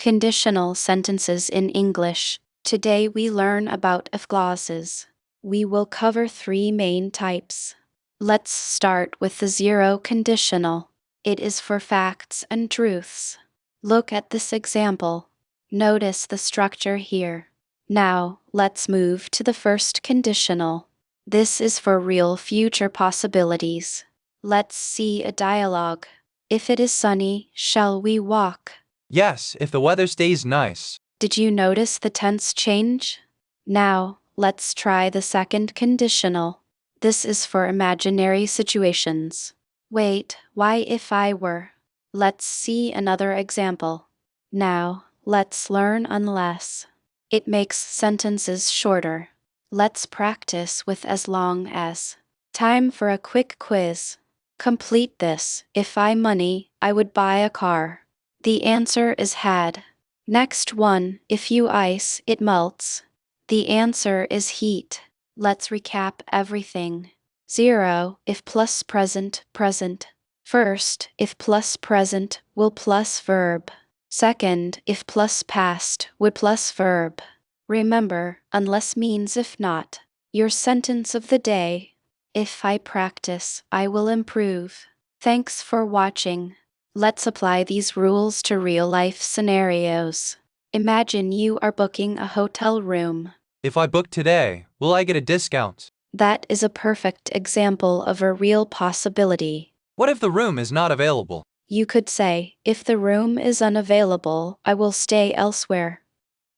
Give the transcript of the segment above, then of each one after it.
Conditional sentences in English. Today we learn about if clauses. We will cover three main types. Let's start with the zero conditional. It is for facts and truths. Look at this example. Notice the structure here. Now, let's move to the first conditional. This is for real future possibilities. Let's see a dialogue. If it is sunny, shall we walk? Yes, if the weather stays nice. Did you notice the tense change? Now, let's try the second conditional. This is for imaginary situations. Wait, why if I were? Let's see another example. Now, let's learn unless. It makes sentences shorter. Let's practice with as long as. Time for a quick quiz. Complete this. If I money, I would buy a car. The answer is had. Next one, if you ice, it melts. The answer is heat. Let's recap everything. 0, if plus present, present. First, if plus present, will plus verb. Second, if plus past, would plus verb. Remember, unless means if not. Your sentence of the day. If I practice, I will improve. Thanks for watching. Let's apply these rules to real-life scenarios. Imagine you are booking a hotel room. If I book today, will I get a discount? That is a perfect example of a real possibility. What if the room is not available? You could say, if the room is unavailable, I will stay elsewhere.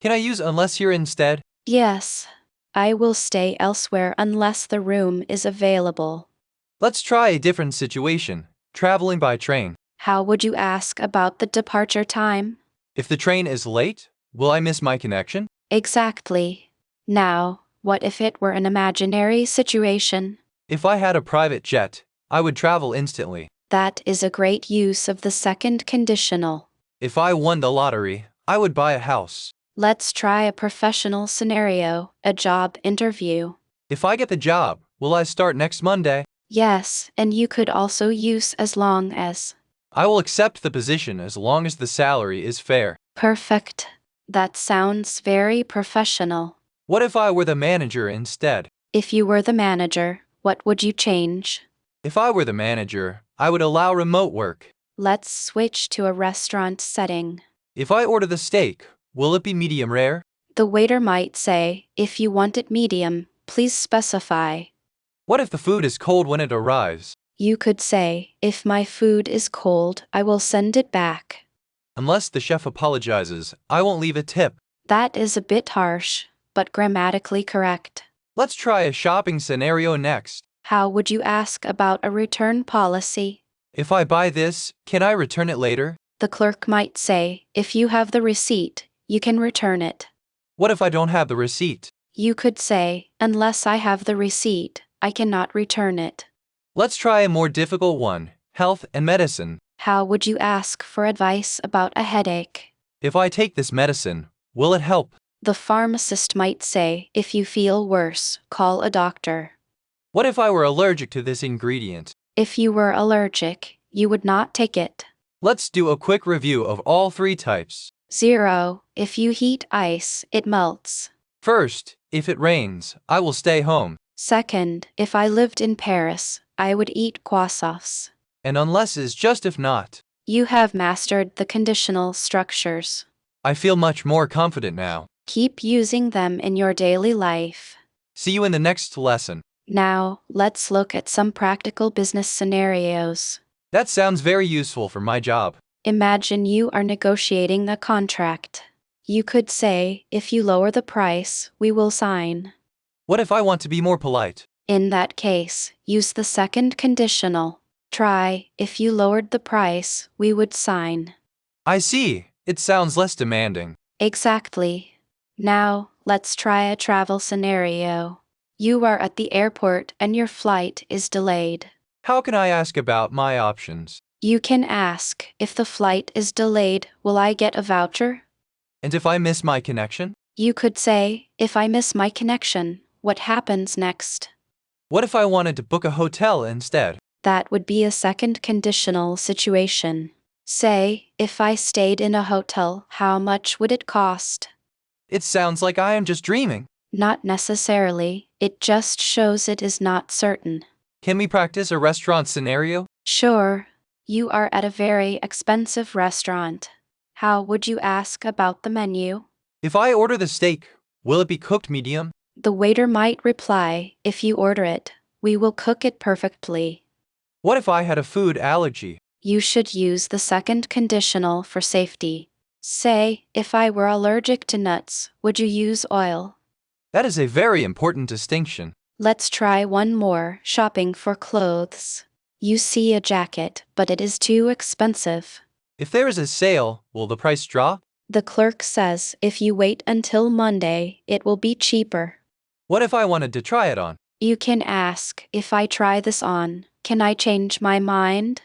Can I use unless here instead? Yes, I will stay elsewhere unless the room is available. Let's try a different situation, traveling by train. How would you ask about the departure time? If the train is late, will I miss my connection? Exactly. Now, what if it were an imaginary situation? If I had a private jet, I would travel instantly. That is a great use of the second conditional. If I won the lottery, I would buy a house. Let's try a professional scenario, a job interview. If I get the job, will I start next Monday? Yes, and you could also use as long as. I will accept the position as long as the salary is fair. Perfect. That sounds very professional. What if I were the manager instead? If you were the manager, what would you change? If I were the manager, I would allow remote work. Let's switch to a restaurant setting. If I order the steak, will it be medium rare? The waiter might say, if you want it medium, please specify. What if the food is cold when it arrives? You could say, if my food is cold, I will send it back. Unless the chef apologizes, I won't leave a tip. That is a bit harsh, but grammatically correct. Let's try a shopping scenario next. How would you ask about a return policy? If I buy this, can I return it later? The clerk might say, if you have the receipt, you can return it. What if I don't have the receipt? You could say, unless I have the receipt, I cannot return it. Let's try a more difficult one, health and medicine. How would you ask for advice about a headache? If I take this medicine, will it help? The pharmacist might say, if you feel worse, call a doctor. What if I were allergic to this ingredient? If you were allergic, you would not take it. Let's do a quick review of all three types. 0, if you heat ice, it melts. First, if it rains, I will stay home. Second, if I lived in Paris, I would eat croissants. And unless is just if not. You have mastered the conditional structures. I feel much more confident now. Keep using them in your daily life. See you in the next lesson. Now, let's look at some practical business scenarios. That sounds very useful for my job. Imagine you are negotiating a contract. You could say, if you lower the price, we will sign. What if I want to be more polite? In that case, use the second conditional. Try, if you lowered the price, we would sign. I see. It sounds less demanding. Exactly. Now, let's try a travel scenario. You are at the airport and your flight is delayed. How can I ask about my options? You can ask, if the flight is delayed, will I get a voucher? And if I miss my connection? You could say, if I miss my connection, what happens next? What if I wanted to book a hotel instead? That would be a second conditional situation. Say, if I stayed in a hotel, how much would it cost? It sounds like I am just dreaming. Not necessarily, it just shows it is not certain. Can we practice a restaurant scenario? Sure, you are at a very expensive restaurant. How would you ask about the menu? If I order the steak, will it be cooked medium? The waiter might reply, if you order it, we will cook it perfectly. What if I had a food allergy? You should use the second conditional for safety. Say, if I were allergic to nuts, would you use oil? That is a very important distinction. Let's try one more, shopping for clothes. You see a jacket, but it is too expensive. If there is a sale, will the price drop? The clerk says if you wait until Monday, it will be cheaper. What if I wanted to try it on? You can ask, if I try this on, can I change my mind?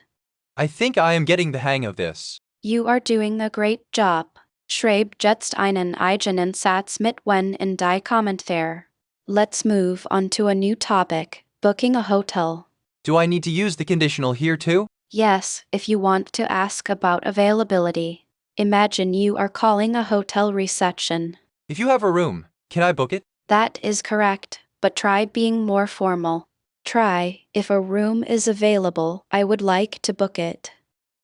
I think I am getting the hang of this. You are doing a great job. Schreibe jetzt einen eigenen Satz mit wenn und die Kommentar. Let's move on to a new topic, booking a hotel. Do I need to use the conditional here too? Yes, if you want to ask about availability. Imagine you are calling a hotel reception. If you have a room, can I book it? That is correct, but try being more formal. Try, if a room is available, I would like to book it.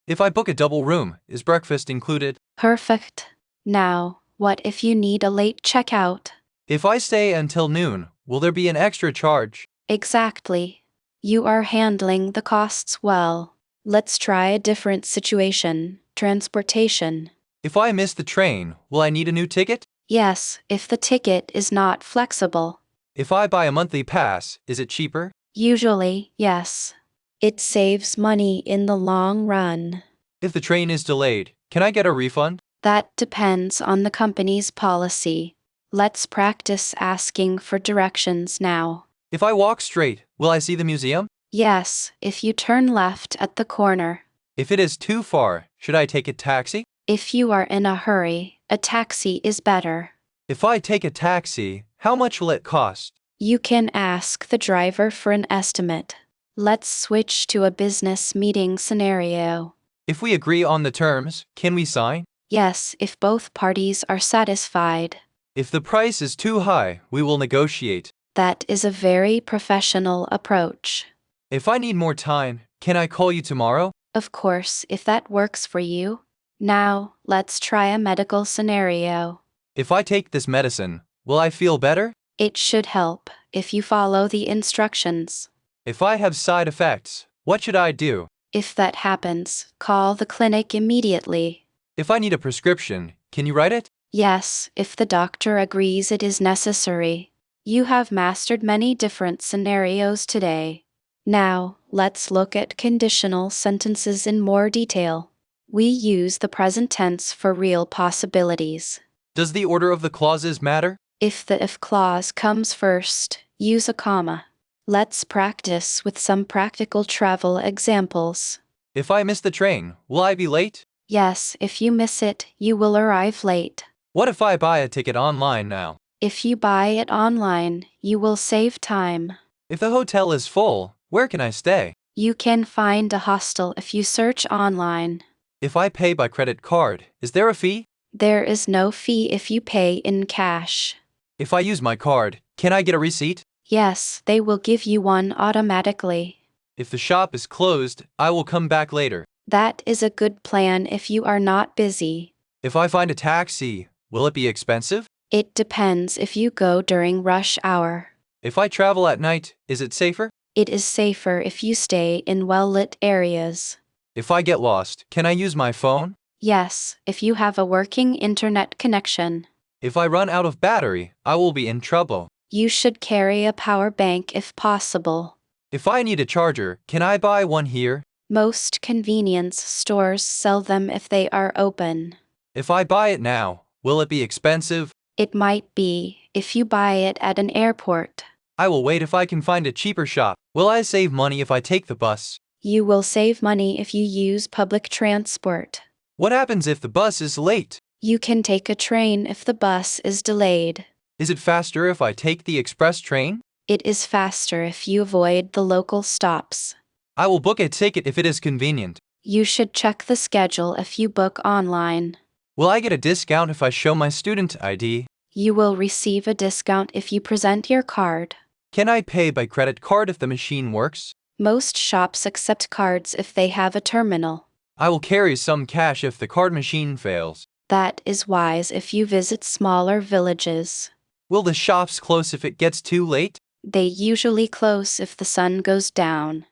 If I book a double room, is breakfast included? Perfect. Now, what if you need a late checkout? If I stay until noon, will there be an extra charge? Exactly. You are handling the costs well. Let's try a different situation, transportation. If I miss the train, will I need a new ticket? Yes, if the ticket is not flexible. If I buy a monthly pass, is it cheaper? Usually, yes. It saves money in the long run. If the train is delayed, can I get a refund? That depends on the company's policy. Let's practice asking for directions now. If I walk straight, will I see the museum? Yes, if you turn left at the corner. If it is too far, should I take a taxi? If you are in a hurry, a taxi is better. If I take a taxi, how much will it cost? You can ask the driver for an estimate. Let's switch to a business meeting scenario. If we agree on the terms, can we sign? Yes, if both parties are satisfied. If the price is too high, we will negotiate. That is a very professional approach. If I need more time, can I call you tomorrow? Of course, if that works for you. Now, let's try a medical scenario. If I take this medicine, will I feel better? It should help if you follow the instructions. If I have side effects, what should I do? If that happens, call the clinic immediately. If I need a prescription, can you write it? Yes, if the doctor agrees it is necessary. You have mastered many different scenarios today. Now, let's look at conditional sentences in more detail. We use the present tense for real possibilities. Does the order of the clauses matter? If the if clause comes first, use a comma. Let's practice with some practical travel examples. If I miss the train, will I be late? Yes, if you miss it, you will arrive late. What if I buy a ticket online now? If you buy it online, you will save time. If the hotel is full, where can I stay? You can find a hostel if you search online. If I pay by credit card, is there a fee? There is no fee if you pay in cash. If I use my card, can I get a receipt? Yes, they will give you one automatically. If the shop is closed, I will come back later. That is a good plan if you are not busy. If I find a taxi, will it be expensive? It depends if you go during rush hour. If I travel at night, is it safer? It is safer if you stay in well-lit areas. If I get lost, can I use my phone? Yes, if you have a working internet connection. If I run out of battery, I will be in trouble. You should carry a power bank if possible. If I need a charger, can I buy one here? Most convenience stores sell them if they are open. If I buy it now, will it be expensive? It might be, if you buy it at an airport. I will wait if I can find a cheaper shop. Will I save money if I take the bus? You will save money if you use public transport. What happens if the bus is late? You can take a train if the bus is delayed. Is it faster if I take the express train? It is faster if you avoid the local stops. I will book a ticket if it is convenient. You should check the schedule if you book online. Will I get a discount if I show my student ID? You will receive a discount if you present your card. Can I pay by credit card if the machine works? Most shops accept cards if they have a terminal. I will carry some cash if the card machine fails. That is wise if you visit smaller villages. Will the shops close if it gets too late? They usually close if the sun goes down.